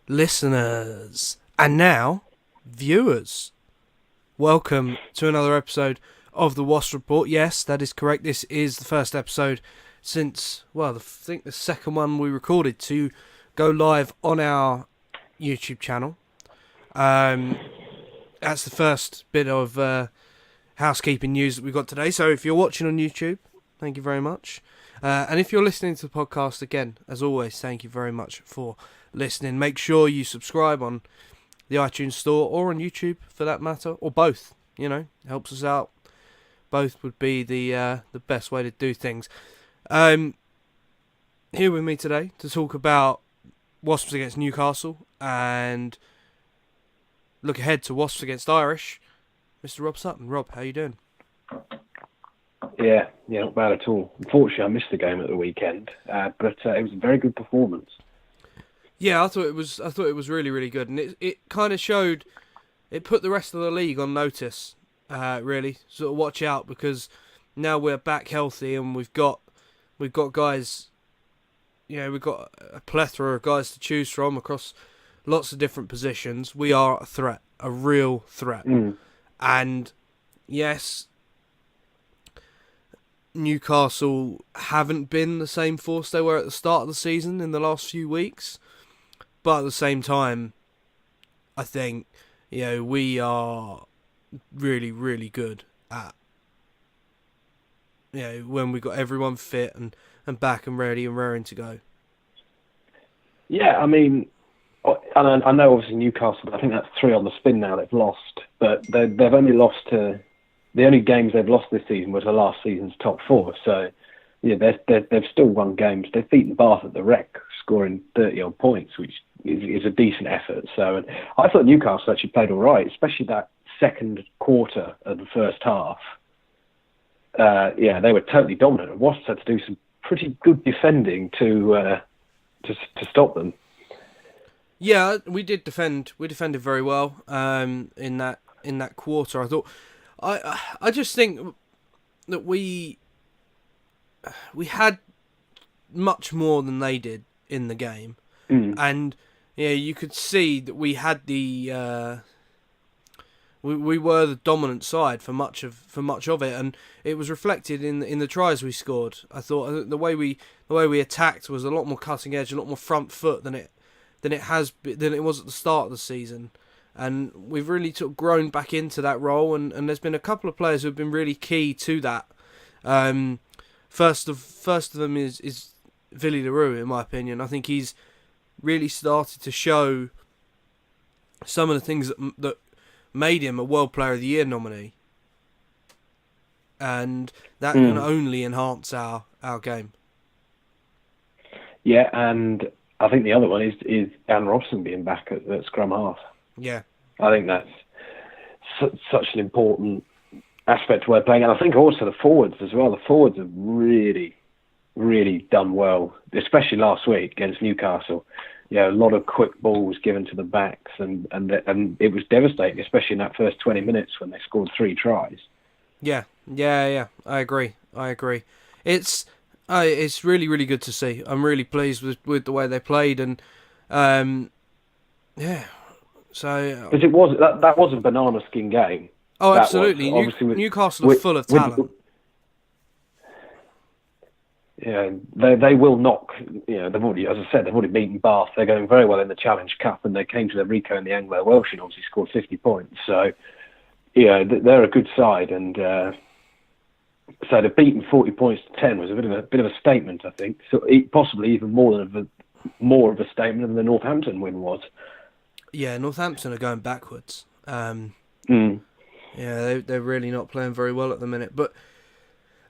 listeners, and now viewers. Welcome to another episode of the Wasps Report. Yes, that is correct. This is the first episode since, I think the second one we recorded to go live on our YouTube channel. That's the first bit of housekeeping news that we've got today. So if you're watching on YouTube, thank you very much. And if you're listening to the podcast, again, as always, thank you very much for listening. Make sure you subscribe on the iTunes Store or on YouTube for that matter, or both. You know, helps us out. Both would be the best way to do things. Here with me today to talk about Wasps against Newcastle and look ahead to Wasps against Irish, Mr. Rob Sutton. Rob, how you doing? Yeah, not bad at all. Unfortunately, I missed the game at the weekend, but it was a very good performance. Yeah, I thought it was really, really good, and it kind of showed, it put the rest of the league on notice. Really, sort of watch out, because now we're back healthy and we've got guys. You know, we've got a plethora of guys to choose from across lots of different positions. We are a threat, a real threat, and yes, Newcastle haven't been the same force they were at the start of the season in the last few weeks. But at the same time, I think, we are really, really good at, when we got everyone fit and back and ready and raring to go. Yeah, I mean, I know obviously Newcastle, I think that's 3 on the spin now they've lost, but they've only lost to, the only games they've lost this season was the last season's top 4. So, yeah, they've still won games. They've beaten Bath at the Rec, scoring 30-odd points, which is a decent effort. So, and I thought Newcastle actually played all right, especially that second quarter of the first half. They were totally dominant. And Wasps had to do some pretty good defending to stop them. Yeah, we did defend. We defended very well in that quarter. I thought. I just think that we had much more than they did in the game, and you could see that we had the we were the dominant side for much of it, and it was reflected in the tries we scored. I thought the way we attacked was a lot more cutting edge, a lot more front foot than it was at the start of the season. And we've really sort of grown back into that role, and there's been a couple of players who have been really key to that. First of them is Villy LaRue, in my opinion. I think he's really started to show some of the things that made him a World Player of the Year nominee, and that can only enhance our game. Yeah, and I think the other one is Dan Robson being back at scrum half. Yeah, I think that's such an important aspect to our playing, and I think also the forwards as well. The forwards have really, really done well, especially last week against Newcastle. Yeah, a lot of quick balls given to the backs, and it was devastating, especially in that first 20 minutes when they scored 3 tries. Yeah. I agree. It's really, really good to see. I'm really pleased with the way they played, and yeah. So because that was a banana skin game. Oh, absolutely. Newcastle are full of talent. Yeah, they will knock. They've already, as I said, they've already beaten Bath. They're going very well in the Challenge Cup, and they came to the Rico and the Anglo Welsh and obviously scored 50 points. So, they're a good side, and so they've beaten 40 points to 10 was a bit of a statement, I think. So possibly even more of a statement than the Northampton win was. Yeah, Northampton are going backwards. Yeah, they're really not playing very well at the minute. But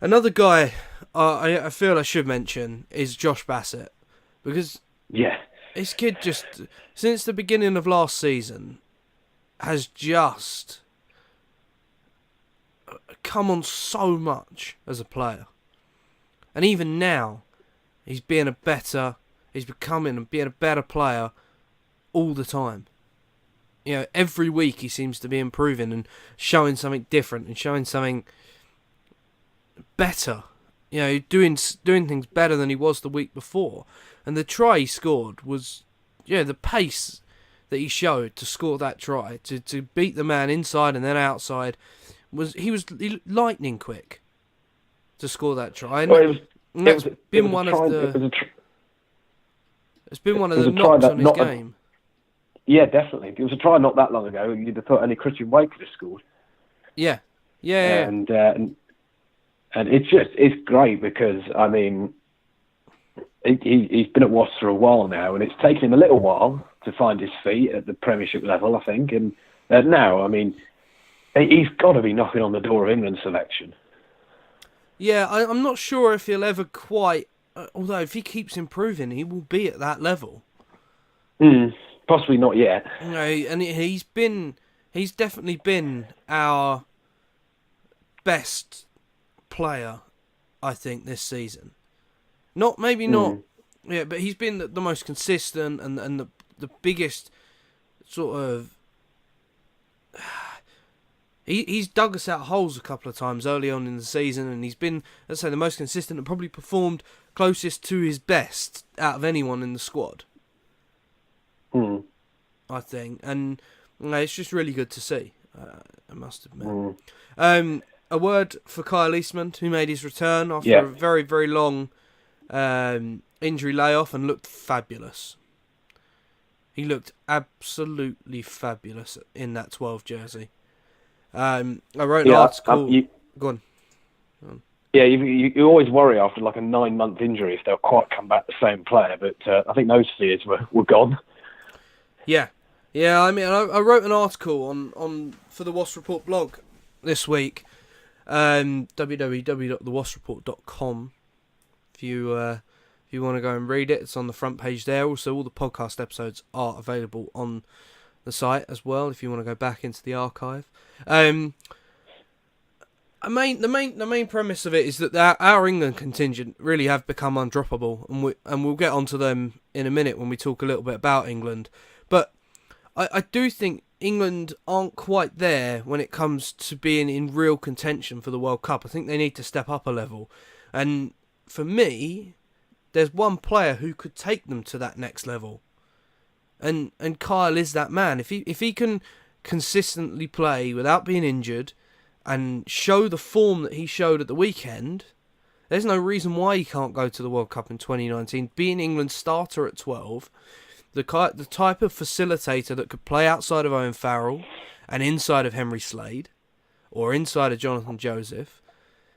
another guy I feel I should mention is Josh Bassett, because this kid just, since the beginning of last season, has just come on so much as a player. And even now, he's becoming and being a better player all the time. Every week he seems to be improving and showing something different and showing something better. Doing things better than he was the week before. And the try he scored was, the pace that he showed to score that try, to beat the man inside and then outside, was lightning quick to score that try. And Well, it's been one of the knocks on his game. Yeah, definitely. It was a try not that long ago. You'd have thought only Christian Wake could have scored. Yeah. And it's great because, I mean, he's been at Wasps for a while now, and it's taken him a little while to find his feet at the Premiership level, I think. And now, I mean, he's got to be knocking on the door of England selection. Yeah, I'm not sure if he'll ever quite... although, if he keeps improving, he will be at that level. Possibly not yet. No, and he's definitely been our best player, I think, this season. Not, but he's been the most consistent and the biggest sort of... He's dug us out holes a couple of times early on in the season, and he's been, let's say, the most consistent and probably performed closest to his best out of anyone in the squad. I think, and it's just really good to see, I must admit. A word for Kyle Eastman, who made his return after a very, very long injury layoff and looked fabulous. He looked absolutely fabulous in that 12 jersey. I wrote an article... Go on. Yeah, you always worry after like a 9-month injury if they'll quite come back the same player, but I think those fears were gone. Yeah. I mean, I wrote an article on for the Wasps Report blog this week, www.thewaspreport.com. If you want to go and read it, it's on the front page there. Also, all the podcast episodes are available on the site as well. If you want to go back into the archive, the main premise of it is that our England contingent really have become undroppable, and we'll get onto them in a minute when we talk a little bit about England. But I do think England aren't quite there when it comes to being in real contention for the World Cup. I think they need to step up a level. And for me, there's one player who could take them to that next level. And Kyle is that man. If he can consistently play without being injured and show the form that he showed at the weekend, there's no reason why he can't go to the World Cup in 2019. Being England's starter at 12... The type of facilitator that could play outside of Owen Farrell and inside of Henry Slade or inside of Jonathan Joseph.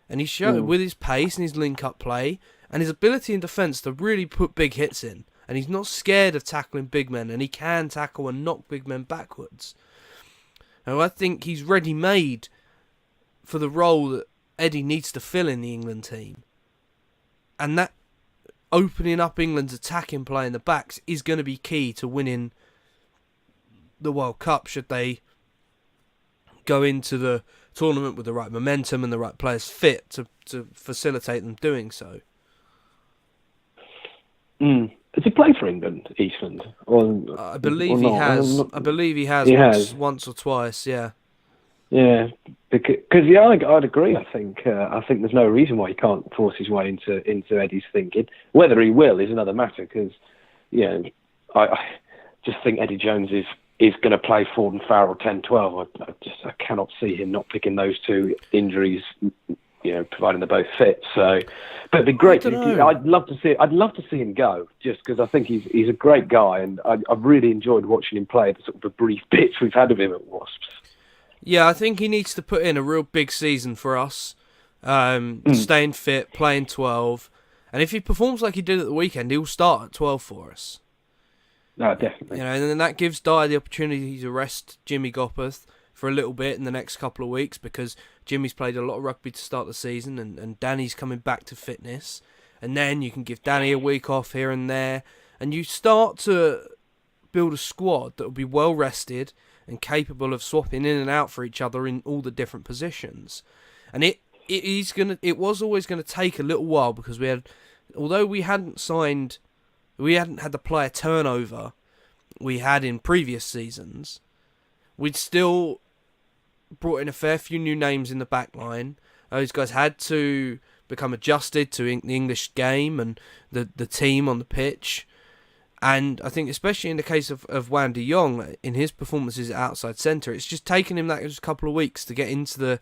And he showed with his pace and his link-up play and his ability in defence to really put big hits in. And he's not scared of tackling big men, and he can tackle and knock big men backwards. And I think he's ready-made for the role that Eddie needs to fill in the England team. And that opening up England's attacking play in the backs is going to be key to winning the World Cup should they go into the tournament with the right momentum and the right players fit to facilitate them doing so. Has he played for England, Eastman? I believe he has. I believe he has once or twice, yeah. Yeah, because I'd agree. I think there's no reason why he can't force his way into Eddie's thinking. Whether he will is another matter. Because I just think Eddie Jones is going to play Ford and Farrell 10-12. I cannot see him not picking those two injuries. Providing they're both fit. So, but it'd be great. I'd love to see him go. Just because I think he's a great guy, and I've really enjoyed watching him play the sort of the brief bits we've had of him at Wasps. Yeah, I think he needs to put in a real big season for us. Staying fit, playing 12. And if he performs like he did at the weekend, he'll start at 12 for us. No, definitely. And then that gives Dyer the opportunity to rest Jimmy Gopperth for a little bit in the next couple of weeks, because Jimmy's played a lot of rugby to start the season, and Danny's coming back to fitness. And then you can give Danny a week off here and there, and you start to build a squad that will be well rested and capable of swapping in and out for each other in all the different positions. And it was always going to take a little while, because although we hadn't had the player turnover we had in previous seasons, we'd still brought in a fair few new names in the back line. Those guys had to become adjusted to the English game and the team on the pitch. And I think especially in the case of Wan de Jong, in his performances at outside centre, it's just taken him that couple of weeks to get into the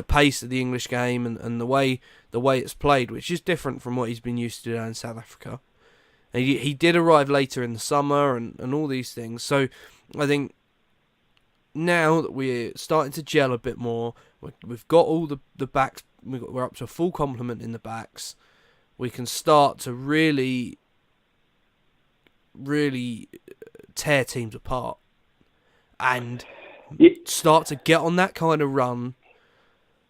pace of the English game and the way it's played, which is different from what he's been used to down in South Africa. And he did arrive later in the summer and all these things. So I think now that we're starting to gel a bit more, we've got all the backs, we're up to a full complement in the backs, we can start to really tear teams apart and start to get on that kind of run,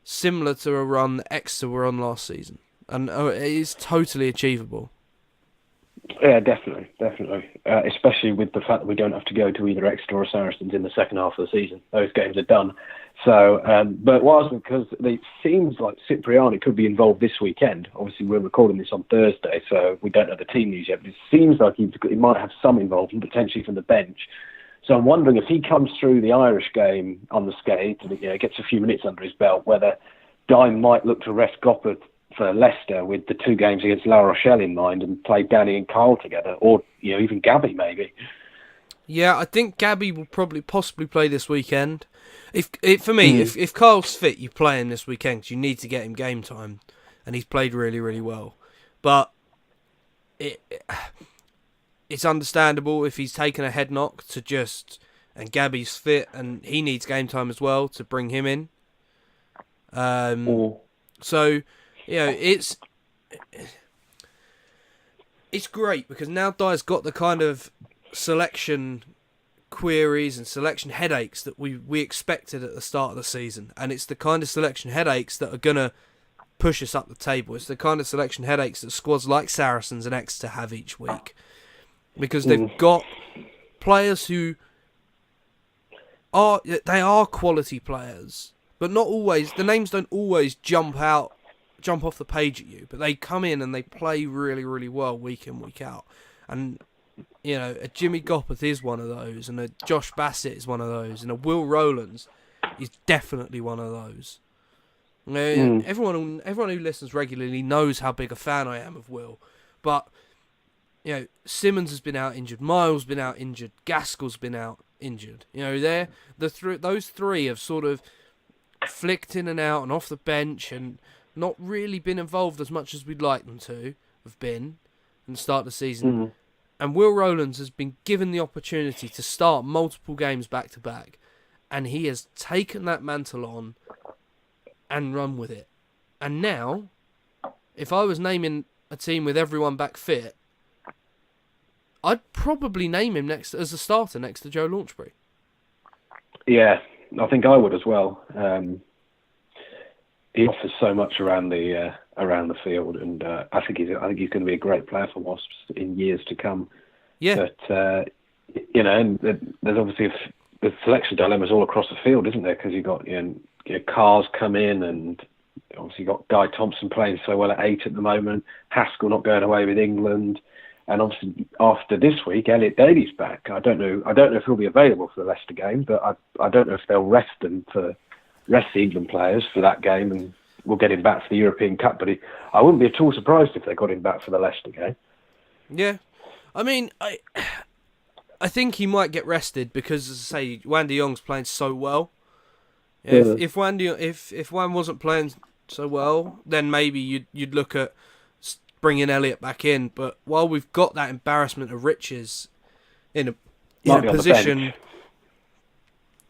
similar to a run that Exeter were on last season. And it is totally achievable. Yeah, definitely. Especially with the fact that we don't have to go to either Exeter or Saracens in the second half of the season. Those games are done. So, but because it seems like Cipriani could be involved this weekend. Obviously, we're recording this on Thursday, so we don't know the team news yet. But it seems like he might have some involvement, potentially from the bench. So I'm wondering if he comes through the Irish game on the skate and gets a few minutes under his belt, whether Dime might look to rest Gopper for Leicester with the 2 games against La Rochelle in mind and play Danny and Carl together, or even Gabby maybe. Yeah, I think Gabby will possibly play this weekend. If Carl's fit, you play him this weekend because you need to get him game time, and he's played really, really well. But it's understandable if he's taken a head knock and Gabby's fit and he needs game time as well to bring him in. So, it's great because now Dyer's got the kind of selection queries and selection headaches that we expected at the start of the season, and it's the kind of selection headaches that are gonna push us up the table. It's the kind of selection headaches that squads like Saracens and Exeter have each week, because they've got players who are quality players, but not always. The names don't always jump off the page at you, but they come in and they play really, really well week in, week out. And a Jimmy Goppeth is one of those, and a Josh Bassett is one of those, and a Will Rowlands is definitely one of those. Everyone who listens regularly knows how big a fan I am of Will, but Simmons has been out injured, Miles been out injured, Gaskell's been out injured. Those three have sort of flicked in and out and off the bench and not really been involved as much as we'd like them to have been in the start of the season. And Will Rowlands has been given the opportunity to start multiple games back to back, and he has taken that mantle on and run with it. And now, if I was naming a team with everyone back fit, I'd probably name him next as a starter next to Joe Launchbury. Yeah, I think I would as well. He offers so much around the field, and I think he's going to be a great player for Wasps in years to come. Yeah. But and there's obviously the selection dilemmas all across the field, isn't there? Because you've got Cars come in, and obviously you've got Guy Thompson playing so well at 8 at the moment. Haskell not going away with England, and obviously after this week, Elliot Daly's back. I don't know if he'll be available for the Leicester game, but I don't know if they'll rest the England players for that game, and we'll get him back for the European Cup. But I wouldn't be at all surprised if they got him back for the Leicester game. Yeah, I mean, I think he might get rested because, as I say, Wan de Jong's playing so well. If Wan wasn't playing so well, then maybe you'd look at bringing Elliot back in. But while we've got that embarrassment of riches in a position.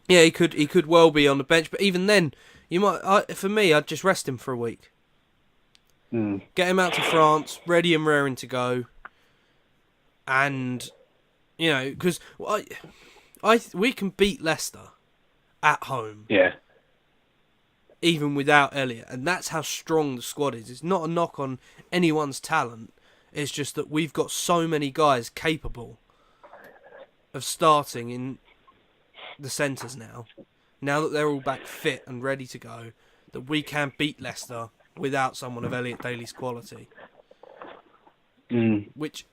Yeah, he could well be on the bench, but even then, I'd just rest him for a week. Get him out to France, ready and raring to go, and because we can beat Leicester at home. Yeah. Even without Elliot, and that's how strong the squad is. It's not a knock on anyone's talent. It's just that we've got so many guys capable of starting in the centres now that they're all back fit and ready to go, that we can beat Leicester without someone of Elliot Daly's quality. Which,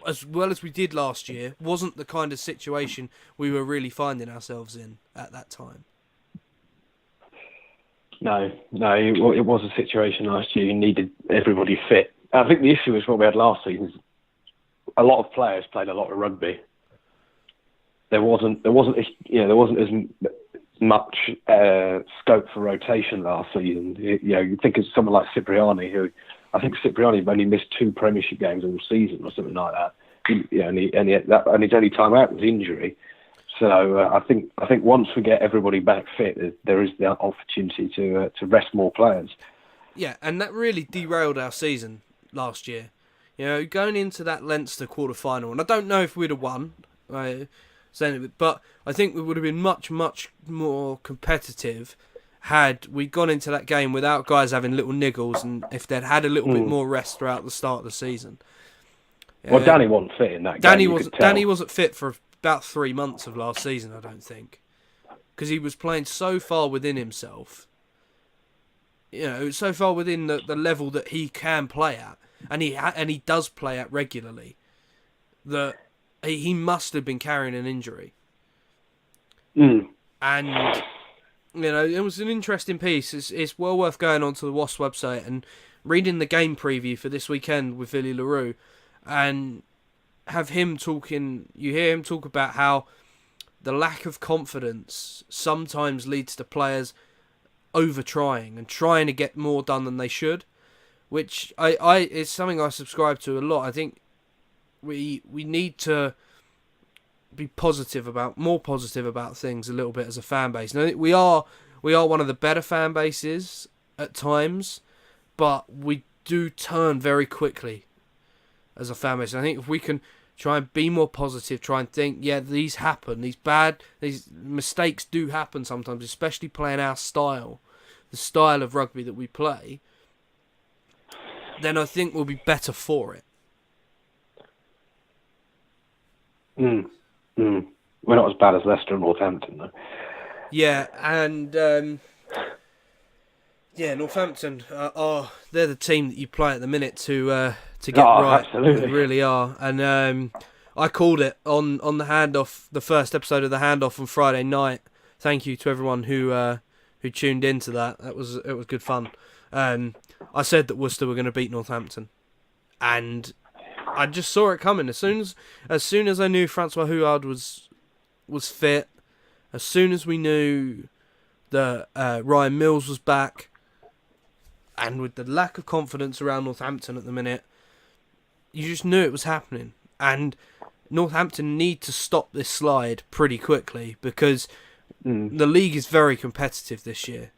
as well as we did last year, wasn't the kind of situation we were really finding ourselves in at that time. No, it was a situation last year. You needed everybody fit. I think the issue was what we had last season. a lot of players played a lot of rugby. There wasn't as much scope for rotation last season. You think of someone like Cipriani, who I think Cipriani only missed 2 Premiership games all season or something like that. And his only time out was injury. So I think once we get everybody back fit, there is the opportunity to rest more players. Yeah, and that really derailed our season last year. Going into that Leinster quarter-final, and I don't know if we'd have won, but I think we would have been much, much more competitive had we gone into that game without guys having little niggles, and if they'd had a little bit more rest throughout the start of the season. Well, Danny wasn't fit in that game. Danny wasn't fit for about 3 months of last season, I don't think, because he was playing so far within himself. So far within the level that he can play at, and he does play at regularly, that he must have been carrying an injury. And it was an interesting piece. It's well worth going onto the Wasps website and reading the game preview for this weekend with Villy LaRue, and have him talking. You hear him talk about how the lack of confidence sometimes leads to players over trying and trying to get more done than they should, which I is something I subscribe to a lot. I think we need to be more positive about things a little bit as a fan base. And I think we are one of the better fan bases at times, but we do turn very quickly as a fan base. And I think if we can try and be more positive, try and think, these happen, these mistakes do happen sometimes, especially playing our style, the style of rugby that we play, then I think we'll be better for it. We're not as bad as Leicester and Northampton, though. Yeah, and Northampton they're the team that you play at the minute to get right. Absolutely. They really are. And I called it on the Handoff, the first episode of the Handoff on Friday night. Thank you to everyone who tuned into that. It was good fun. I said that Worcester were going to beat Northampton, and I just saw it coming as soon as I knew Francois Houard was fit. As soon as we knew that Ryan Mills was back, and with the lack of confidence around Northampton at the minute, you just knew it was happening. And Northampton need to stop this slide pretty quickly, because the league is very competitive this year.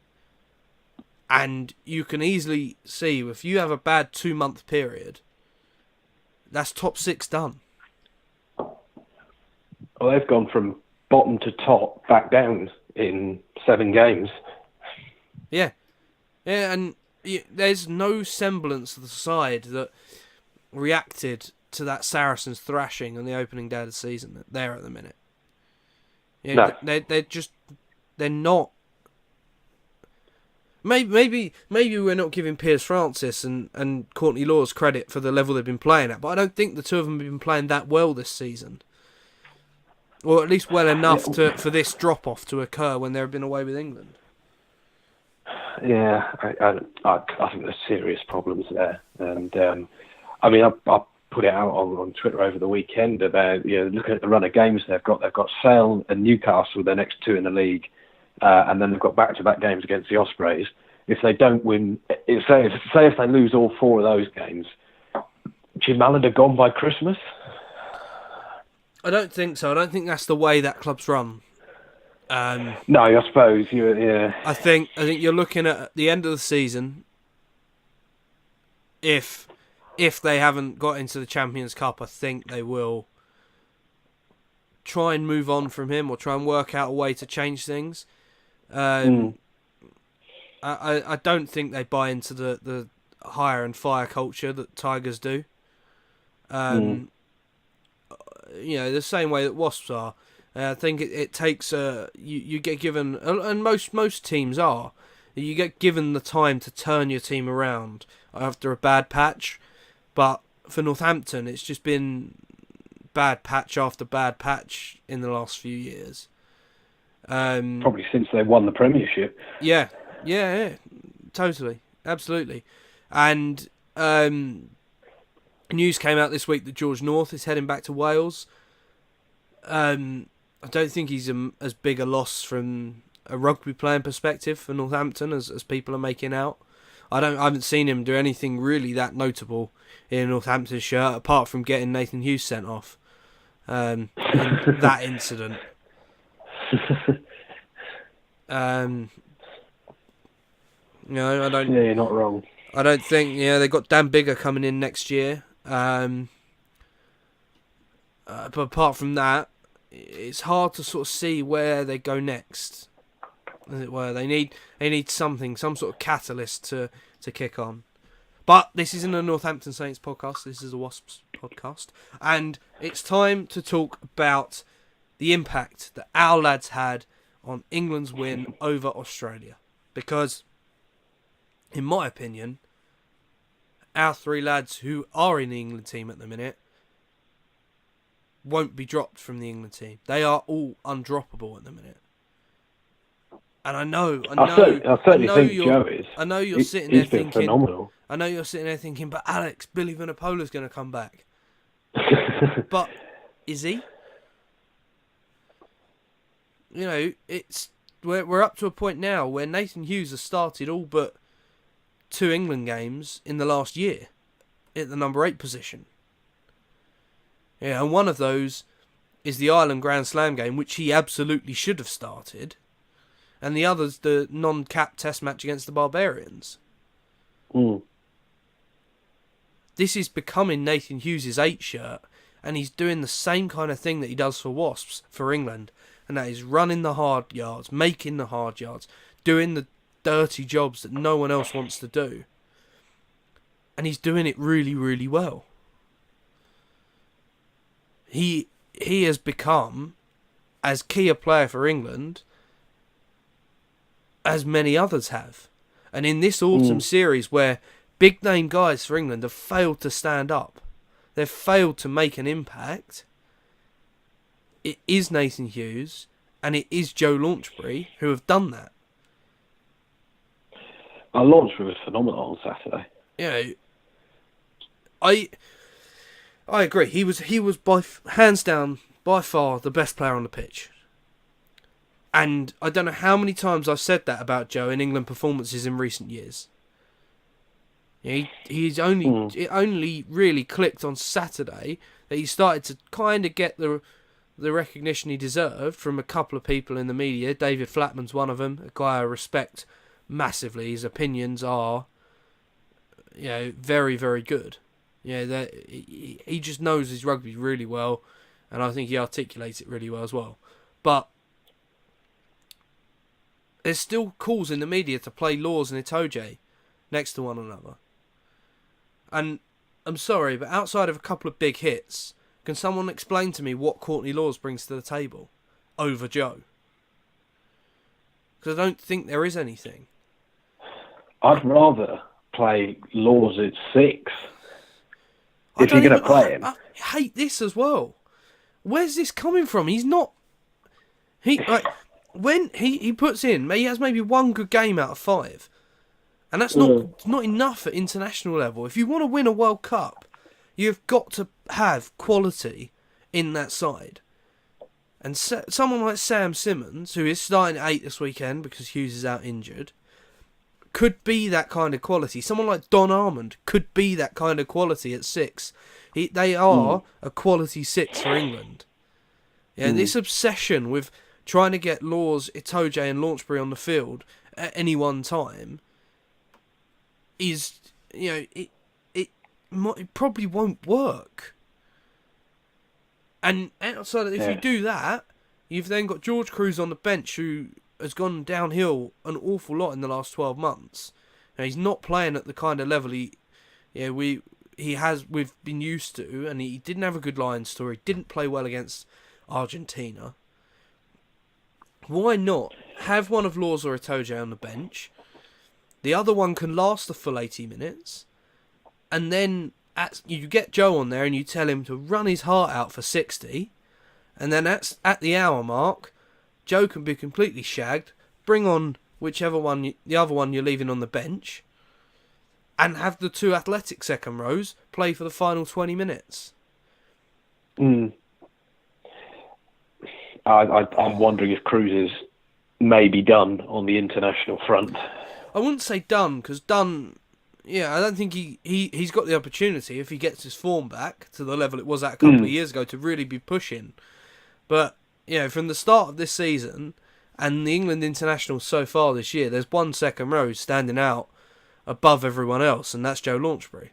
And you can easily see, if you have a bad 2-month period, that's top 6 done. Well, they've gone from bottom to top back down in 7 games. Yeah, and there's no semblance of the side that reacted to that Saracens thrashing on the opening day of the season there at the minute. No. They're not. Maybe we're not giving Piers Francis and Courtney Laws credit for the level they've been playing at, but I don't think the two of them have been playing that well this season. Or at least well enough for this drop-off to occur when they've been away with England. Yeah, I think there's serious problems there. And, I put it out on Twitter over the weekend about, looking at the run of games they've got. They've got Sale and Newcastle, their next 2 in the league. And then they've got back-to-back games against the Ospreys. If they don't win, say if they lose all 4 of those games, Jim Allen are gone by Christmas? I don't think so. I don't think that's the way that club's run. No, I suppose yeah. I think you're looking at the end of the season. If they haven't got into the Champions Cup, I think they will try and move on from him, or try and work out a way to change things. I don't think they buy into the hire and fire culture that Tigers do. The same way that Wasps are. I think it takes you get given, and most teams are. You get given the time to turn your team around after a bad patch, but for Northampton, it's just been bad patch after bad patch in the last few years. Probably since they won the Premiership. Yeah, totally, absolutely, and News came out this week that George North is heading back to Wales. I don't think he's as big a loss from a rugby playing perspective for Northampton as people are making out. I haven't seen him do anything really that notable in a Northampton shirt apart from getting Nathan Hughes sent off in that incident. No, I don't. Yeah, you're not wrong. I don't think. Yeah, they got Dan Bigger coming in next year. But apart from that, it's hard to sort of see where they go next. As it were, they need something, some sort of catalyst to kick on. But this isn't a Northampton Saints podcast. This is a Wasps podcast, and it's time to talk about the impact that our lads had on England's win over Australia. Because, in my opinion, our three lads who are in the England team at the minute won't be dropped from the England team. They are all undroppable at the minute. And I know certainly think Joe is. I know you're sitting there thinking, phenomenal. I know you're sitting there thinking, but Alex, Billy Vunipola's going to come back. But is he? You know, we're up to a point now where Nathan Hughes has started all but 2 England games in the last year at the number 8 position. Yeah, and one of those is the Ireland Grand Slam game, which he absolutely should have started. And the other's the non-cap test match against the Barbarians. Mm. This is becoming Nathan Hughes' 8 shirt, and he's doing the same kind of thing that he does for Wasps, for England. And that is running the hard yards, making the hard yards, doing the dirty jobs that no one else wants to do. And he's doing it really, really well. He has become as key a player for England as many others have. And in this autumn series where big name guys for England have failed to stand up, they've failed to make an impact, it is Nathan Hughes and it is Joe Launchbury who have done that. Launchbury was phenomenal on Saturday. You know, I agree. He was hands down by far the best player on the pitch. And I don't know how many times I've said that about Joe in England performances in recent years. It only really clicked on Saturday that he started to kind of get the recognition he deserved from a couple of people in the media. David Flatman's one of them, a guy I respect massively. His opinions are, very, very good. He just knows his rugby really well, and I think he articulates it really well as well. But there's still calls in the media to play Laws and Itoje next to one another. And I'm sorry, but outside of a couple of big hits, can someone explain to me what Courtney Laws brings to the table over Joe? Because I don't think there is anything. I'd rather play Laws at 6 if you're going to play him. I hate this as well. Where's this coming from? He's not... When he puts in, he has maybe one good game out of 5. And that's not enough at international level. If you want to win a World Cup, you've got to have quality in that side. And someone like Sam Simmons, who is starting at 8 this weekend because Hughes is out injured, could be that kind of quality. Someone like Don Armand could be that kind of quality at 6. They are a quality 6 for England. This obsession with trying to get Laws, Itoje and Launchbury on the field at any one time is, it probably won't work. And outside, if you do that, you've then got George Cruz on the bench who has gone downhill an awful lot in the last 12 months. Now, he's not playing at the kind of level we've been used to, and he didn't have a good Lions story, didn't play well against Argentina. Why not have one of Laws or Itoje on the bench? The other one can last the full 80 minutes. And then you get Joe on there and you tell him to run his heart out for 60. And then at the hour mark, Joe can be completely shagged. Bring on whichever one, the other one you're leaving on the bench. and have the two athletic second rows play for the final 20 minutes. I'm wondering if Cruz is maybe done on the international front. I wouldn't say done, because done... Yeah, I don't think he's got the opportunity, if he gets his form back to the level it was at a couple of years ago, to really be pushing. But, from the start of this season, and the England internationals so far this year, there's one second row standing out above everyone else, and that's Joe Launchbury.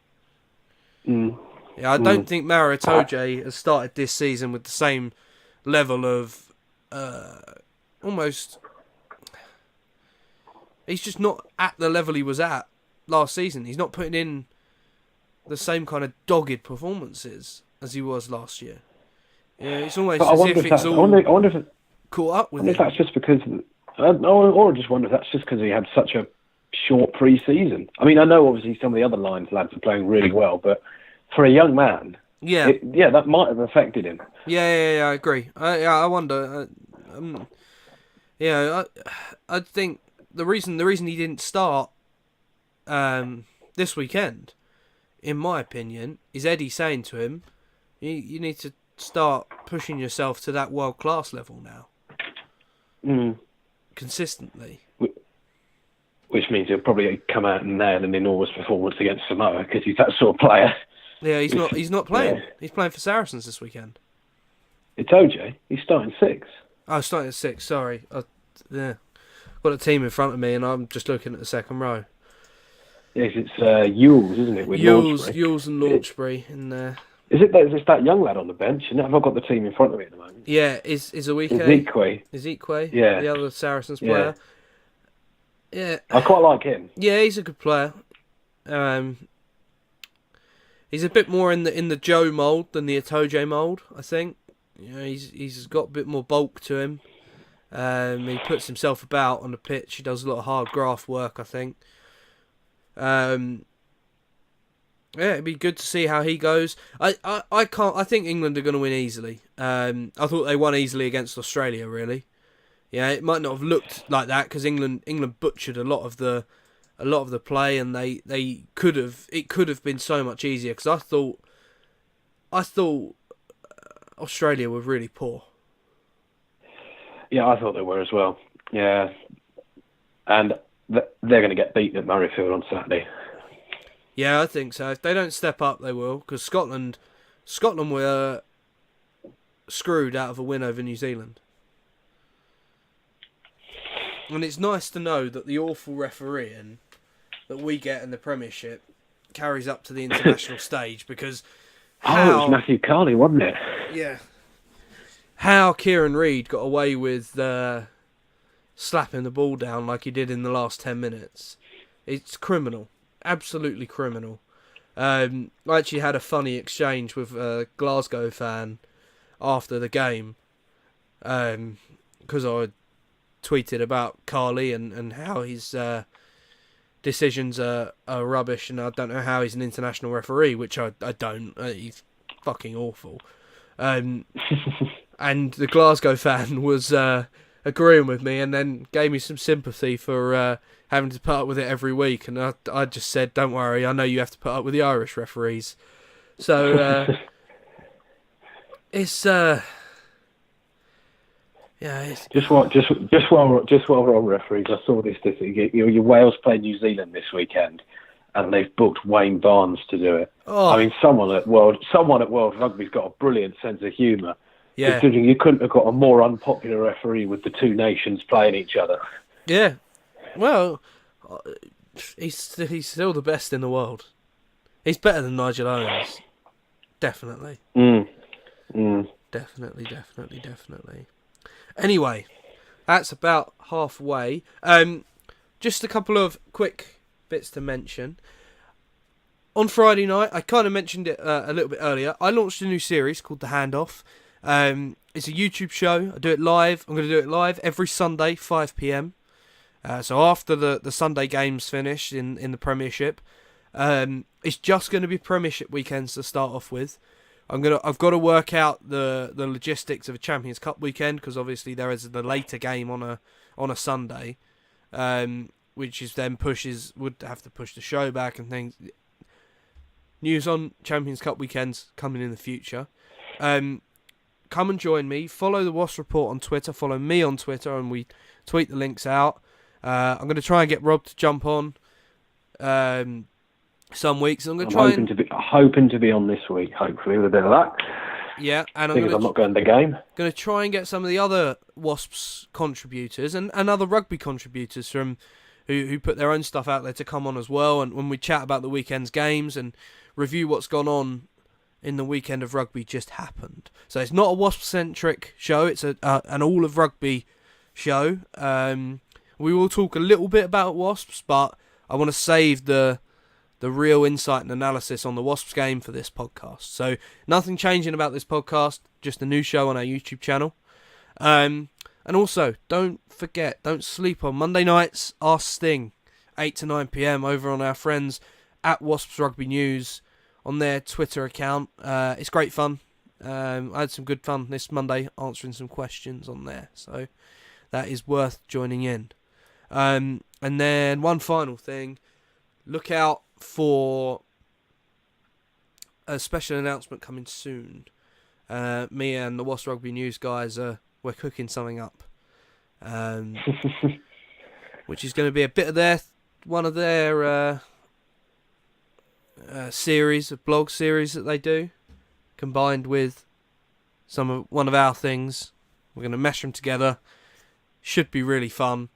Yeah, I don't think Maro Itoje has started this season with the same level of almost... He's just not at the level he was at last season. He's not putting in the same kind of dogged performances as he was last year. Yeah, it's almost as if it's all I wonder if caught up with him. If that's just because... Or I just wonder if that's just because he had such a short pre-season. I mean, I know obviously some of the other Lions lads are playing really well, but for a young man, that might have affected him. Yeah, I agree. I wonder. I think the reason he didn't start this weekend, in my opinion, is Eddie saying to him, you need to start pushing yourself to that world-class level now. Consistently. Which means he'll probably come out and nail an enormous performance against Samoa, because he's that sort of player. Yeah, he's not playing. Yeah. He's playing for Saracens this weekend. Itoje? He's starting 6. Oh, starting at 6, sorry. Got a team in front of me and I'm just looking at the second row. Yes, it's Hughes, isn't it? With Hughes and Launchbury in there. Is it that young lad on the bench? Have I got the team in front of me at the moment? Yeah, is Ezekwe, yeah, the other Saracens player. Yeah, I quite like him. Yeah, he's a good player. He's a bit more in the Joe mould than the Itoje mould, I think. He's got a bit more bulk to him. He puts himself about on the pitch. He does a lot of hard graft work, I think. It'd be good to see how he goes. I think England are going to win easily. I thought they won easily against Australia, really. Yeah, it might not have looked like that because England butchered a lot of the play, and it could have been so much easier, because I thought Australia were really poor. Yeah, I thought they were as well. Yeah, and they're going to get beaten at Murrayfield on Saturday. Yeah, I think so. If they don't step up, they will, because Scotland were screwed out of a win over New Zealand. And it's nice to know that the awful refereeing that we get in the Premiership carries up to the international stage, because it was Matthew Carley, wasn't it? Yeah. How Kieran Reid got away with slapping the ball down like he did in the last 10 minutes. It's criminal. Absolutely criminal. I actually had a funny exchange with a Glasgow fan after the game, because I tweeted about Carley and how his decisions are rubbish, and I don't know how he's an international referee, which I don't. He's fucking awful. And the Glasgow fan was agreeing with me, and then gave me some sympathy for having to put up with it every week. And I just said, don't worry, I know you have to put up with the Irish referees. So it's just while we're on referees, I saw this. Your Wales play New Zealand this weekend, and they've booked Wayne Barnes to do it. Oh. I mean, someone at World Rugby's got a brilliant sense of humour. Yeah. Considering you couldn't have got a more unpopular referee with the two nations playing each other. Yeah. Well, he's still the best in the world. He's better than Nigel Owens. Definitely. Definitely. Anyway, that's about halfway. Just a couple of quick bits to mention. On Friday night, I kind of mentioned it a little bit earlier, I launched a new series called The Handoff. It's a YouTube show. I do it live. I'm going to do it live every Sunday, 5 p.m. So after the Sunday games finish in the Premiership, it's just going to be Premiership weekends to start off with. I've got to work out the logistics of a Champions Cup weekend, because obviously there is the later game on a Sunday. which is then would have to push the show back and things. News on Champions Cup weekends coming in the future. Come and join me. Follow the Wasps Report on Twitter. Follow me on Twitter, and we tweet the links out. I'm going to try and get Rob to jump on some weeks. I'm hoping to be on this week, hopefully, with a bit of luck. Yeah, and I'm not going to the game. Going to try and get some of the other Wasps contributors and other rugby contributors from who put their own stuff out there to come on as well. And when we chat about the weekend's games and review what's gone on in the weekend of rugby just happened. So it's not a Wasp-centric show. It's an all of rugby show. We will talk a little bit about Wasps, but I want to save the real insight and analysis on the Wasps game for this podcast. So nothing changing about this podcast, just a new show on our YouTube channel. And also, don't sleep on Monday nights, our Sting, 8 to 9 p.m. over on our friends at Wasps Rugby News on their Twitter account. It's great fun. I had some good fun this Monday answering some questions on there. So that is worth joining in. And then one final thing, look out for a special announcement coming soon. Me and the Wasps Rugby News guys, we're cooking something up, which is going to be a bit of one of their series of blog series that they do, combined with one of our things. We're going to mesh them together. Should be really fun,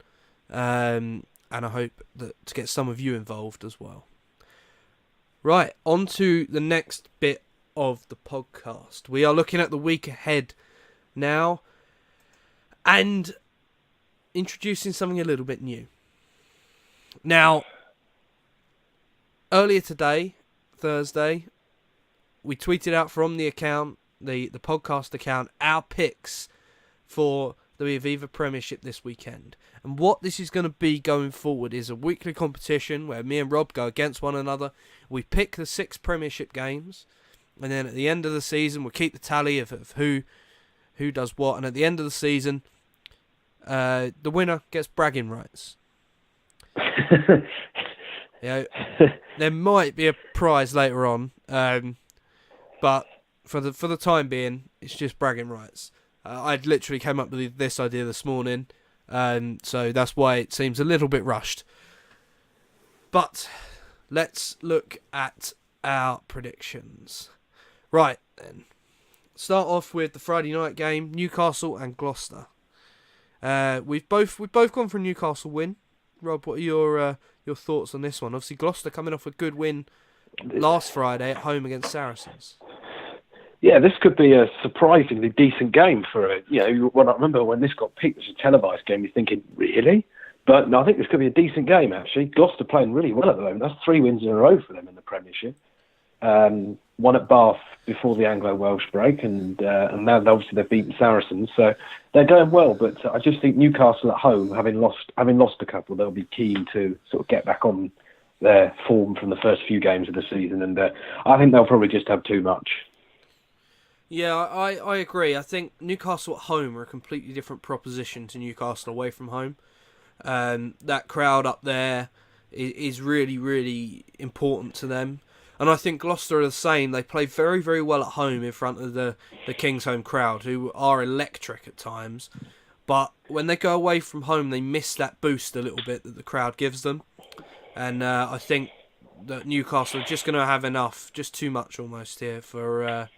and I hope to get some of you involved as well. Right, on to the next bit of the podcast. We are looking at the week ahead now and introducing something a little bit new. Now, earlier today, Thursday, we tweeted out from the account, the podcast account, our picks for the Aviva Premiership this weekend. And what this is going to be going forward is a weekly competition where me and Rob go against one another. We pick the 6 Premiership games, and then at the end of the season, we'll keep the tally of who does what. And at the end of the season, the winner gets bragging rights. There might be a prize later on, but for the time being, it's just bragging rights. I'd literally came up with this idea this morning, so that's why it seems a little bit rushed. But let's look at our predictions. Right then, start off with the Friday night game, Newcastle and Gloucester. We've both gone for a Newcastle win. Rob, what are your thoughts on this one? Obviously, Gloucester coming off a good win last Friday at home against Saracens. Yeah, this could be a surprisingly decent game for it. I remember when this got picked as a televised game, you're thinking, really? But no, I think this could be a decent game, actually. Gloucester playing really well at the moment. That's 3 wins in a row for them in the Premiership. One at Bath before the Anglo-Welsh break, and now obviously they've beaten Saracens, so they're going well. But I just think Newcastle at home, having lost a couple, they'll be keen to sort of get back on their form from the first few games of the season, and I think they'll probably just have too much. Yeah, I agree. I think Newcastle at home are a completely different proposition to Newcastle away from home. That crowd up there is really, really important to them. And I think Gloucester are the same. They play very, very well at home in front of the King's home crowd, who are electric at times. But when they go away from home, they miss that boost a little bit that the crowd gives them. And I think that Newcastle are just going to have enough, just too much almost here for...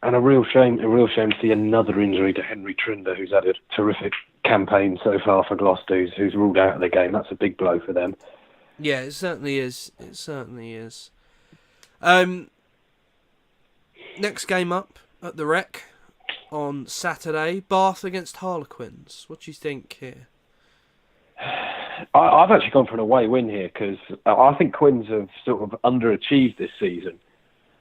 And a real shame to see another injury to Henry Trinder, who's had a terrific campaign so far for Gloucester, who's ruled out of the game. That's a big blow for them. Yeah, it certainly is. Next game up at the Rec on Saturday, Bath against Harlequins. What do you think here? I've actually gone for an away win here because I think Quins have sort of underachieved this season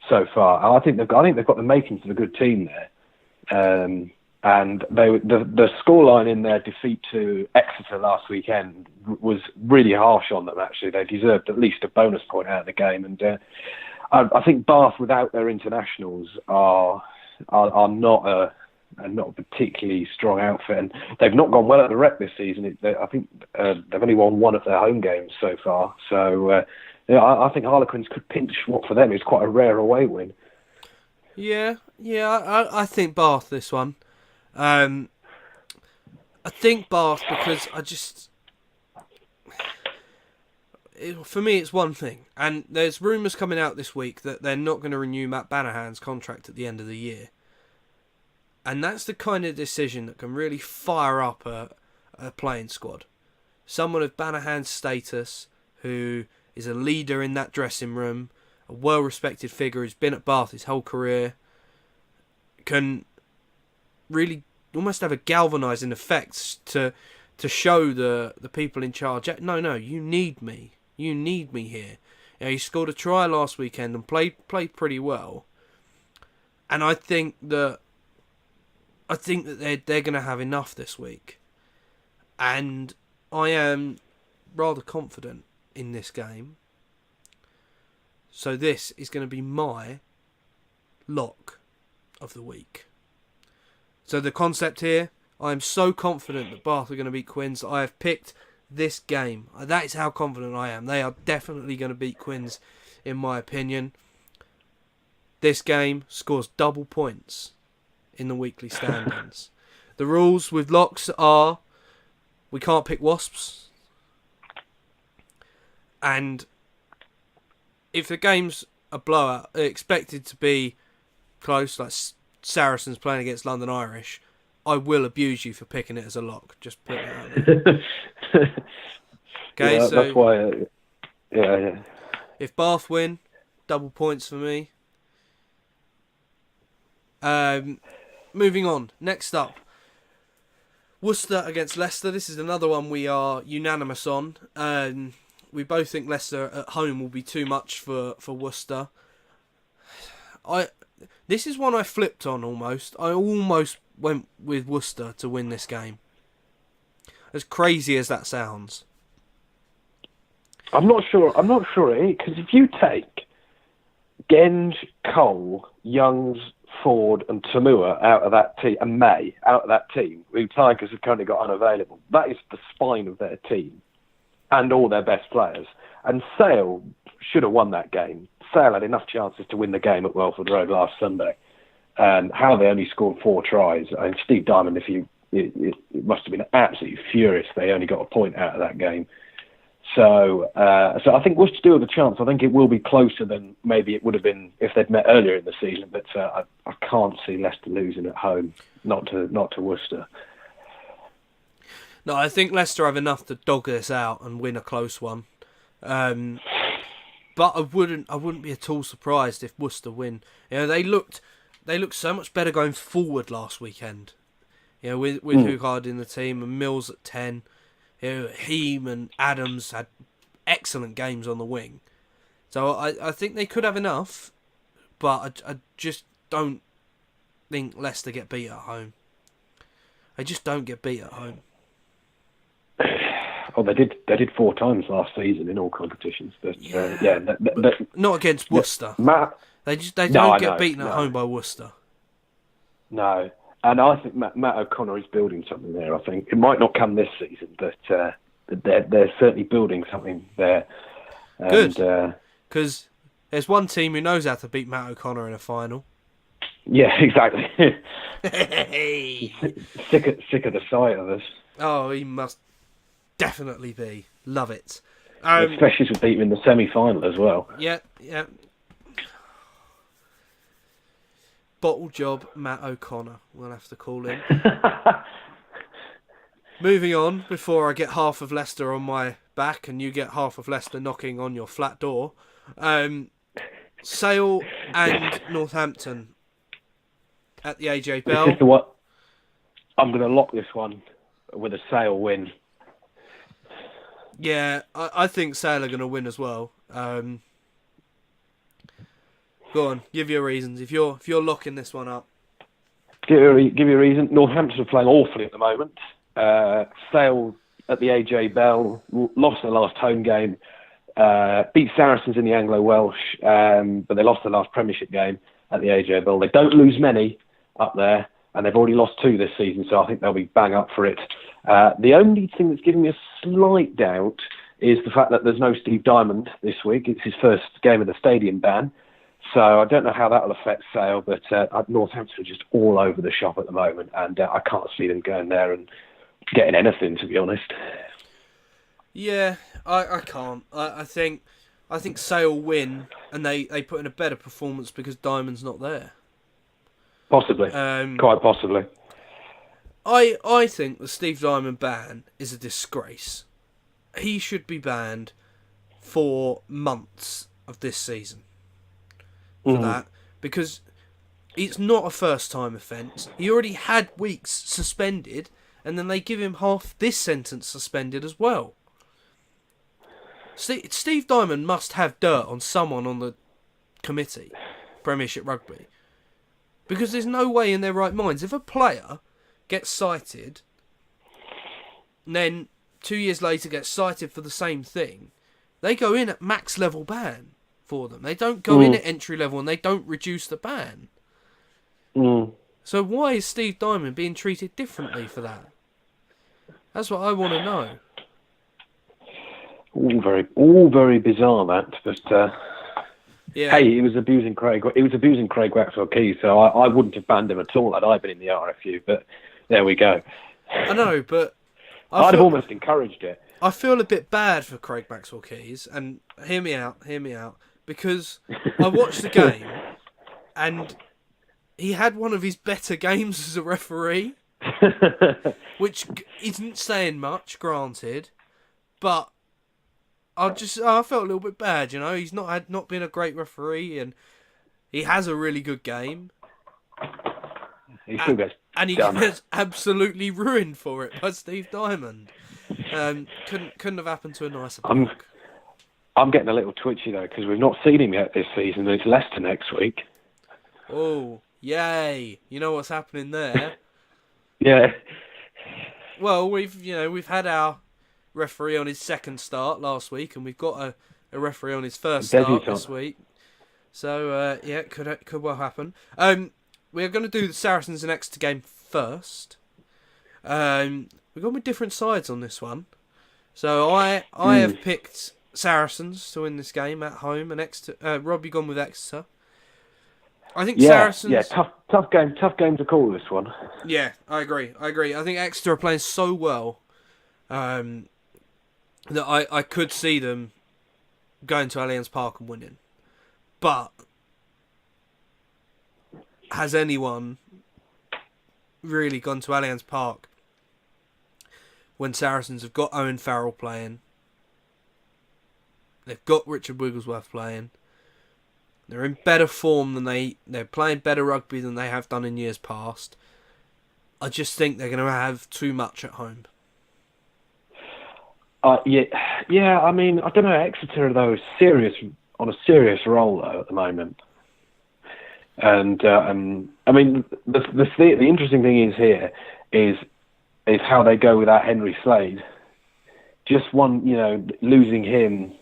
so far. I think they've got the makings of a good team there, and the scoreline in their defeat to Exeter last weekend was really harsh on them. Actually, they deserved at least a bonus point out of the game, and I think Bath without their internationals are not and not a particularly strong outfit. And they've not gone well at the Rec this season. I think they've only won one of their home games so far. So I think Harlequins could pinch what for them is quite a rare away win. Yeah, I think Bath this one. I think Bath because for me it's one thing, and there's rumours coming out this week that they're not going to renew Matt Banahan's contract at the end of the year. And that's the kind of decision that can really fire up a playing squad. Someone of Banahan's status, who is a leader in that dressing room, a well-respected figure who's been at Bath his whole career, can really almost have a galvanising effect to show the people in charge, no, you need me. You need me here. He scored a try last weekend and played pretty well. And I think that they're going to have enough this week. And I am rather confident in this game. So this is going to be my lock of the week. So the concept here, I am so confident that Bath are going to beat Quins that I have picked this game. That is how confident I am. They are definitely going to beat Quins, in my opinion. This game scores double points in the weekly standings. The rules with locks are we can't pick Wasps. And if the game's a blowout, expected to be close, like Saracens playing against London Irish, I will abuse you for picking it as a lock. Just put it out there. Okay, yeah, so that's why. Yeah. If Bath win, double points for me. Moving on. Next up, Worcester against Leicester. This is another one we are unanimous on. We both think Leicester at home will be too much for Worcester. This is one I flipped on almost. I almost went with Worcester to win this game. As crazy as that sounds. I'm not sure, because if you take Genge, Cole, Youngs, Ford and Tamua out of that team, and May out of that team, who Tigers have currently got unavailable, that is the spine of their team and all their best players. And Sale should have won that game. Sale had enough chances to win the game at Welford Road last Sunday. How they only scored 4 tries. And Steve Diamond, it must have been absolutely furious they only got a point out of that game. So I think Worcester do have a chance. I think it will be closer than maybe it would have been if they'd met earlier in the season. But I can't see Leicester losing at home, not to Worcester. No, I think Leicester have enough to dog this out and win a close one. But I wouldn't be at all surprised if Worcester win. They looked so much better going forward last weekend. With Hughes in the team and Mills at 10. Heem and Adams had excellent games on the wing. So I think they could have enough, but I just don't think Leicester get beat at home. They just don't get beat at home. Oh, they did 4 times last season in all competitions, but not against Worcester. They don't get beaten at home by Worcester. No. And I think Matt O'Connor is building something there. I think it might not come this season, but they're certainly building something there. And, good, because there's one team who knows how to beat Matt O'Connor in a final. Yeah, exactly. Hey. sick of the sight of us. Oh, he must definitely be. Love it. Especially to beat him in the semi-final as well. Yeah. Bottle job Matt O'Connor, we'll have to call him. Moving on, before I get half of Leicester on my back and you get half of Leicester knocking on your flat door. Sale and Northampton at the AJ Bell. This is the what? I'm going to lock this one with a Sale win. Yeah, I think Sale are going to win as well. Go on, give your reasons. If you're locking this one up, give you a reason. Northampton are playing awfully at the moment. Sale at the AJ Bell lost their last home game. Beat Saracens in the Anglo Welsh, but they lost their last Premiership game at the AJ Bell. They don't lose many up there. and they've already lost 2 this season, so I think they'll be bang up for it. The only thing that's giving me a slight doubt is the fact that there's no Steve Diamond this week. It's his first game of the stadium ban. So I don't know how that will affect Sale, but Northampton are just all over the shop at the moment, and I can't see them going there and getting anything, to be honest. Yeah, I can't. I think Sale win, and they put in a better performance because Diamond's not there. Possibly. Quite possibly. I think the Steve Diamond ban is a disgrace. He should be banned for months of this season. For that, because it's not a first-time offence. He already had weeks suspended, and then they give him half this sentence suspended as well. Steve Diamond must have dirt on someone on the committee, Premiership Rugby, because there's no way in their right minds, if a player gets cited, and then 2 years later gets cited for the same thing, they go in at max level ban for them. They don't go in at entry level, and they don't reduce the ban. So why is Steve Diamond being treated differently for that? That's what I want to know. All very bizarre, that. But yeah. Hey, he was abusing Craig. He was abusing Craig Waxwell-Keys, so I wouldn't have banned him at all had I been in the RFU. But there we go. I know, but I'd have almost encouraged it. I feel a bit bad for Craig Maxwell-Keys, and hear me out, because I watched the game, and he had one of his better games as a referee, which isn't saying much, granted, but I felt a little bit bad, you know. He's not been a great referee, and he has a really good game. He still gets and he gets absolutely ruined for it by Steve Diamond. Couldn't have happened to a nicer bloke. I'm getting a little twitchy though, because we've not seen him yet this season, and it's Leicester next week. Oh, yay! You know what's happening there? Yeah. Well, we've had our referee on his second start last week, and we've got a referee on his first start this week. So yeah, could well happen. We're going to do the Saracens and Exeter game first. We've gone with different sides on this one. So I have picked Saracens to win this game at home, and Exeter. Rob, you gone with Exeter. I think Saracens. Yeah, tough game to call this one. Yeah, I agree. I think Exeter are playing so well that I could see them going to Allianz Park and winning. But has anyone really gone to Allianz Park when Saracens have got Owen Farrell playing? They've got Richard Wigglesworth playing. They're in better form than they're playing better rugby than they have done in years past. I just think they're going to have too much at home. Yeah. I mean, I don't know. Exeter are though on a serious roll though at the moment. And I mean, the interesting thing is how they go without Henry Slade. Just one, losing him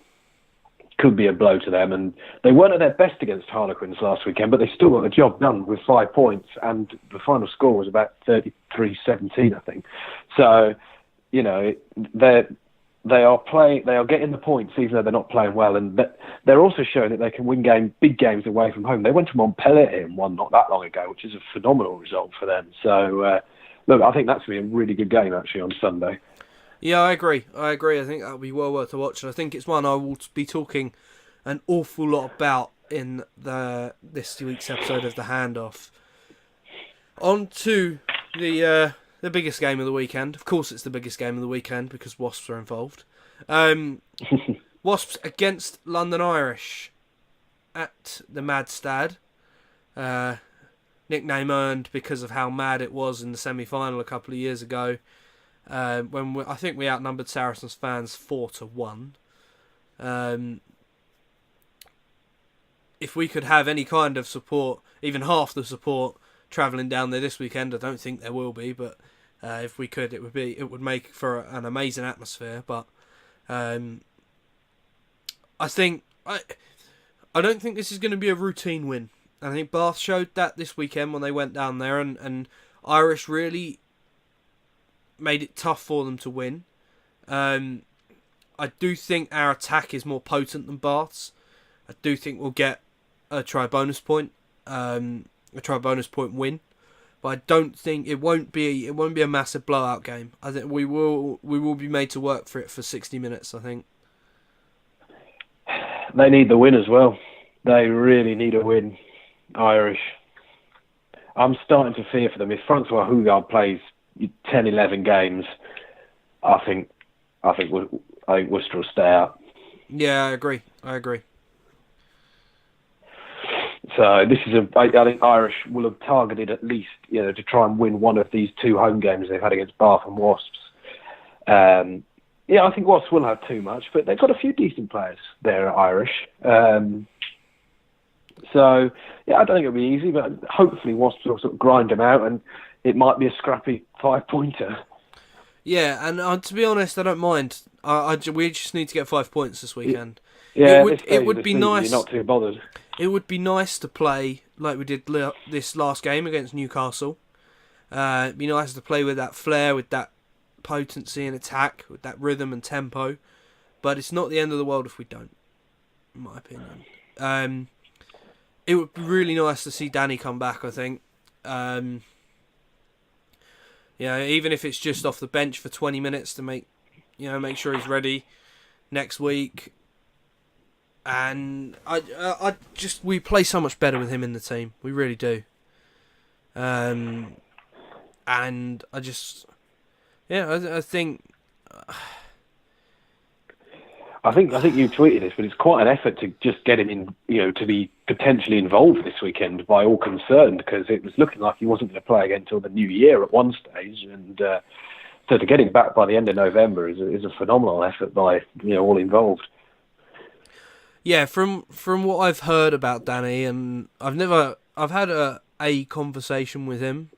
could be a blow to them, and they weren't at their best against Harlequins last weekend, but they still got the job done with 5 points, and the final score was about 33-17, I think. So, they are getting the points even though they're not playing well, and they're also showing that they can win big games away from home. They went to Montpellier and won not that long ago, which is a phenomenal result for them. So, look, I think that's going to be a really good game actually on Sunday. Yeah, I agree. I think that'll be well worth a watch, and I think it's one I will be talking an awful lot about in this week's episode of the Handoff. On to the biggest game of the weekend. Of course, it's the biggest game of the weekend because Wasps are involved. Wasps against London Irish at the Mad Stad. Nickname earned because of how mad it was in the semi-final a couple of years ago. When I think we outnumbered Saracens fans 4-1. If we could have any kind of support, even half the support, travelling down there this weekend, I don't think there will be, but if we could, it would make for an amazing atmosphere. But I don't think this is going to be a routine win. I think Bath showed that this weekend when they went down there, and Irish really made it tough for them to win. I do think our attack is more potent than Bath's. I do think we'll get a try bonus point win, but I don't think it won't be a massive blowout game. I think we will be made to work for it for 60 minutes. I think they need the win as well. They really need a win, Irish. I'm starting to fear for them. If Francois Hugard plays 10, 11 games, I think Worcester will stay out. Yeah, I agree. So this is I think Irish will have targeted at least, to try and win one of these 2 home games they've had against Bath and Wasps. I think Wasps will have too much, but they've got a few decent players there at Irish. So I don't think it'll be easy, but hopefully Wasps will sort of grind them out, and it might be a scrappy 5-pointer. Yeah, and to be honest, I don't mind. We just need to get 5 points this weekend. Yeah, it would be nice. You're not too bothered. It would be nice to play like we did this last game against Newcastle. It'd be nice to play with that flair, with that potency and attack, with that rhythm and tempo. But it's not the end of the world if we don't, in my opinion. It would be really nice to see Danny come back, I think. Even if it's just off the bench for 20 minutes to make sure he's ready next week. And we play so much better with him in the team. We really do. And I think. I think you tweeted this, but it's quite an effort to just get him in, to be potentially involved this weekend by all concerned, because it was looking like he wasn't going to play again until the new year at one stage, and so to get him back by the end of November is a phenomenal effort by all involved. Yeah, from what I've heard about Danny, and I've had a conversation with him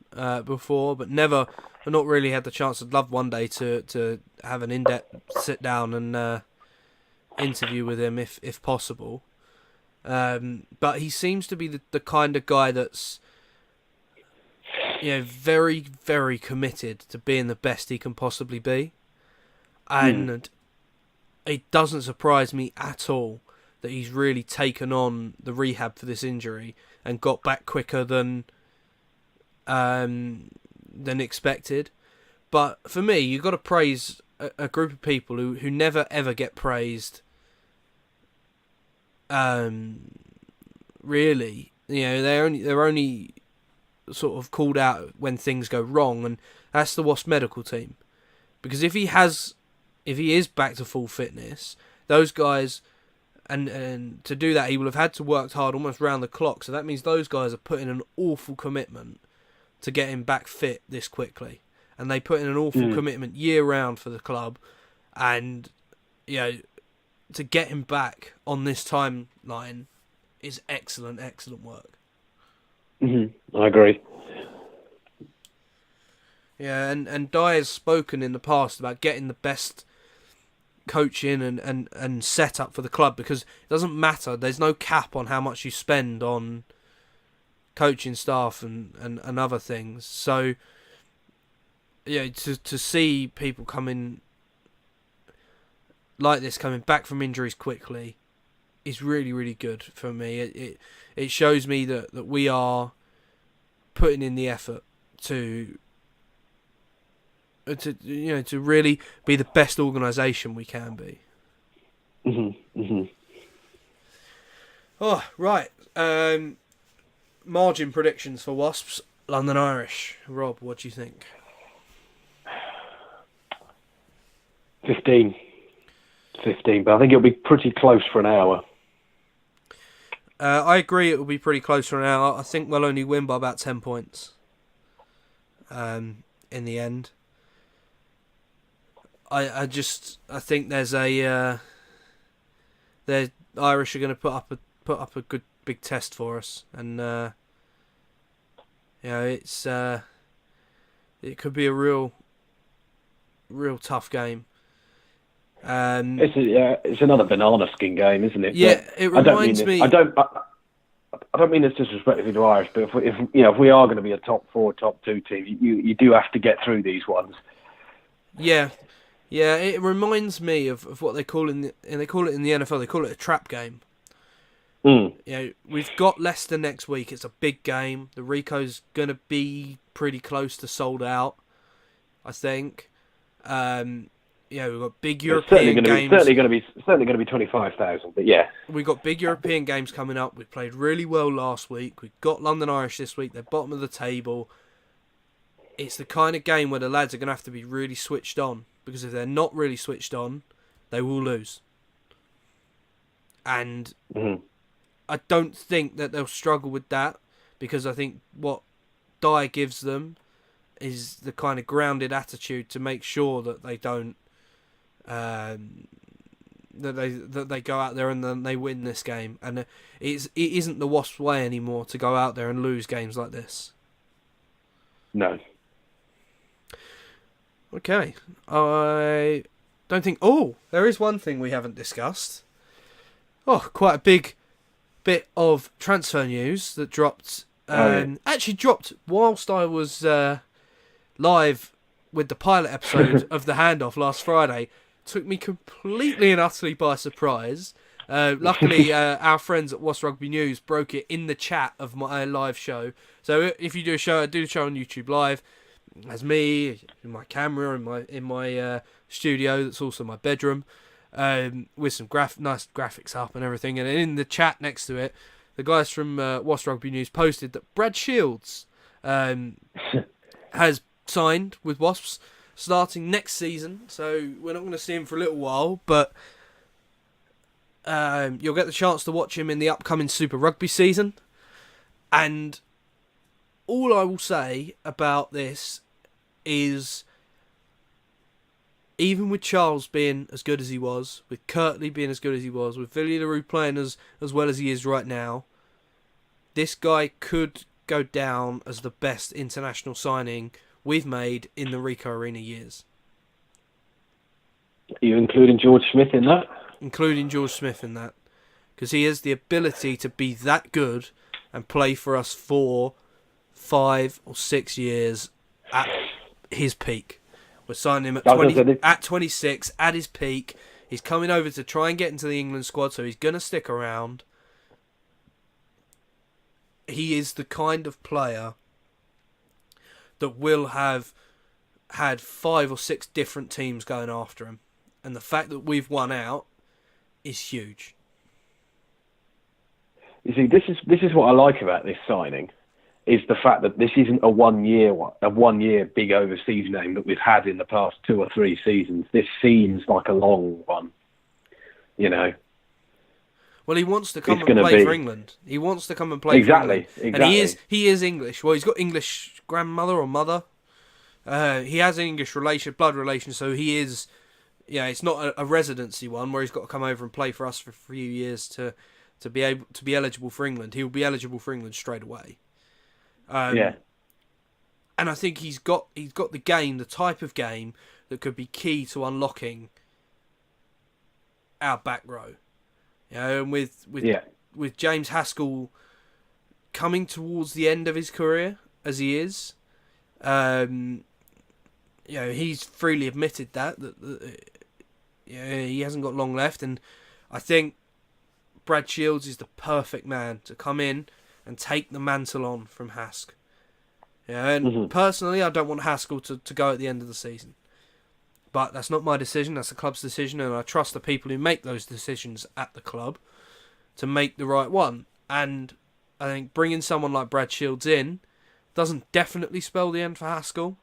before, but not really had the chance. I'd love one day to have an in-depth sit down and interview with him if possible. But he seems to be the kind of guy that's very, very committed to being the best he can possibly be, and it doesn't surprise me at all that he's really taken on the rehab for this injury and got back quicker than expected. But for me, you've got to praise a group of people who never ever get praised. Really, they're only sort of called out when things go wrong, and that's the Wasps medical team. Because if he is back to full fitness, those guys. And to do that, he will have had to work hard almost round the clock. So that means those guys are putting an awful commitment to get him back fit this quickly. And they put in an awful commitment year round for the club. And, to get him back on this timeline is excellent, excellent work. I agree. Yeah, and Dyer's spoken in the past about getting the best coaching and set up for the club, because it doesn't matter, there's no cap on how much you spend on coaching staff and other things. So to see people coming like this, coming back from injuries quickly, is really, really good for me. It shows me that we are putting in the effort to really be the best organisation we can be. Oh, right. Margin predictions for Wasps, London Irish. Rob, what do you think? 15, but I think it'll be pretty close for an hour. I agree it will be pretty close for an hour. I think we'll only win by about 10 points in the end. I think there's the Irish are going to put up a good big test for us, and it could be a real tough game. It's another banana skin game, isn't it? Yeah, it reminds me. I don't mean it's disrespectful to Irish, but if we are going to be a top 4, top 2 team, you do have to get through these ones. Yeah, it reminds me of what they call it in the NFL. They call it a trap game. We've got Leicester next week. It's a big game. The Rico's going to be pretty close to sold out, I think. We've got big European games. Certainly going to be 25,000. But yeah, we've got big European games coming up. We played really well last week. We've got London Irish this week. They're bottom of the table. It's the kind of game where the lads are going to have to be really switched on, because if they're not really switched on, they will lose. And I don't think that they'll struggle with that, because I think what Dyer gives them is the kind of grounded attitude to make sure that they don't that they go out there and then they win this game. And it isn't the Wasps' way anymore to go out there and lose games like this. No. Okay, I don't think... Oh, there is one thing we haven't discussed. Oh, quite a big bit of transfer news that dropped. Actually dropped whilst I was live with the pilot episode of the Handoff last Friday. Took me completely and utterly by surprise. Luckily, our friends at Wasps Rugby News broke it in the chat of my live show. So if you do a show, I do the show on YouTube Live. As me, in my camera, in my studio, that's also my bedroom, with some nice graphics up and everything. And in the chat next to it, the guys from Wasps Rugby News posted that Brad Shields has signed with Wasps starting next season. So we're not going to see him for a little while, but you'll get the chance to watch him in the upcoming Super Rugby season. And all I will say about this is, even with Charles being as good as he was, with Kirtley being as good as he was, with Villiers Leroux playing as well as he is right now, this guy could go down as the best international signing we've made in the Rico Arena years. Are you including George Smith in that? Including George Smith in that. Because he has the ability to be that good and play for us for 5 or 6 years at his peak. We're signing him at 26 at his peak. He's coming over to try and get into the England squad, so he's going to stick around. He is the kind of player that will have had 5 or 6 different teams going after him. And the fact that we've won out is huge. You see, this is what I like about this signing, is the fact that this isn't a one year big overseas name that we've had in the past 2 or 3 seasons. This seems like a long one, you know. Well, he wants to come and play for England. He wants to come and play for England. Exactly. And he is English. Well, he's got English grandmother or mother. He has an English blood relation, so he is... Yeah, it's not a residency one where he's got to come over and play for us for a few years to be able to be eligible for England. He will be eligible for England straight away. And I think he's got the game, the type of game that could be key to unlocking our back row. You know, and with James Haskell coming towards the end of his career as he is, he's freely admitted that he hasn't got long left, and I think Brad Shields is the perfect man to come in and take the mantle on from Hask. Personally, I don't want Haskell to go at the end of the season. But that's not my decision, that's the club's decision, and I trust the people who make those decisions at the club to make the right one. And I think bringing someone like Brad Shields in doesn't definitely spell the end for Haskell,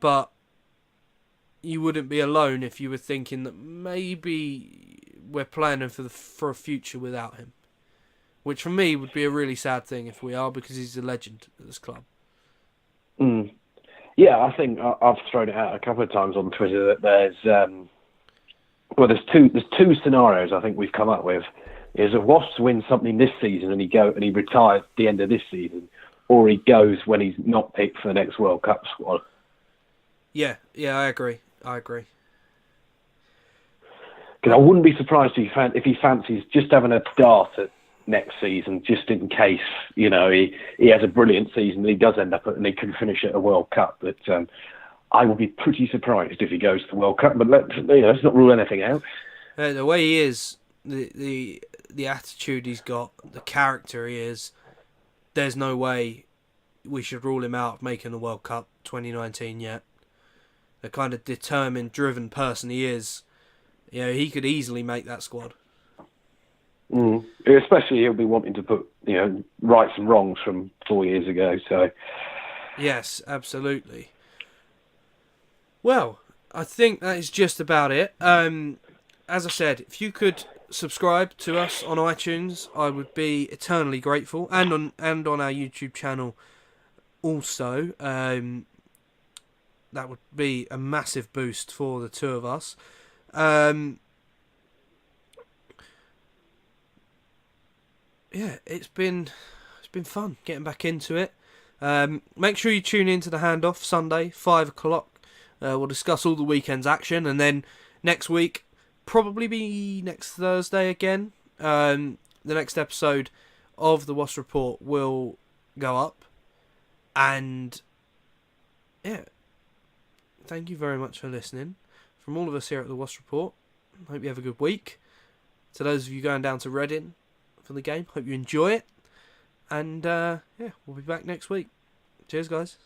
but you wouldn't be alone if you were thinking that maybe we're planning for a future without him. Which for me would be a really sad thing if we are, because he's a legend at this club. Yeah, I think I've thrown it out a couple of times on Twitter that there's two scenarios I think we've come up with. Is if Wasps win something this season and he retires at the end of this season, or he goes when he's not picked for the next World Cup squad. Yeah, I agree. Because I wouldn't be surprised if he fancies just having a dart at next season, just in case, he has a brilliant season and he does end up and he can finish at a World Cup. But I will be pretty surprised if he goes to the World Cup. But let's not rule anything out. The way he is, the attitude he's got, the character he is, there's no way we should rule him out of making the World Cup 2019 yet. The kind of determined, driven person he is, he could easily make that squad. Especially he'll be wanting to put rights and wrongs from 4 years ago. So yes, absolutely. Well, I think that is just about it. As I said, if you could subscribe to us on iTunes, I would be eternally grateful, and on our YouTube channel also. That would be a massive boost for the two of us. Yeah, it's been fun getting back into it. Make sure you tune in to the Handoff Sunday, 5 o'clock. We'll discuss all the weekend's action, and then next week, probably be next Thursday again. The next episode of the Wasps Report will go up, and yeah, thank you very much for listening. From all of us here at the Wasps Report, hope you have a good week. To those of you going down to Reading for the game, hope you enjoy it. And we'll be back next week. Cheers, guys.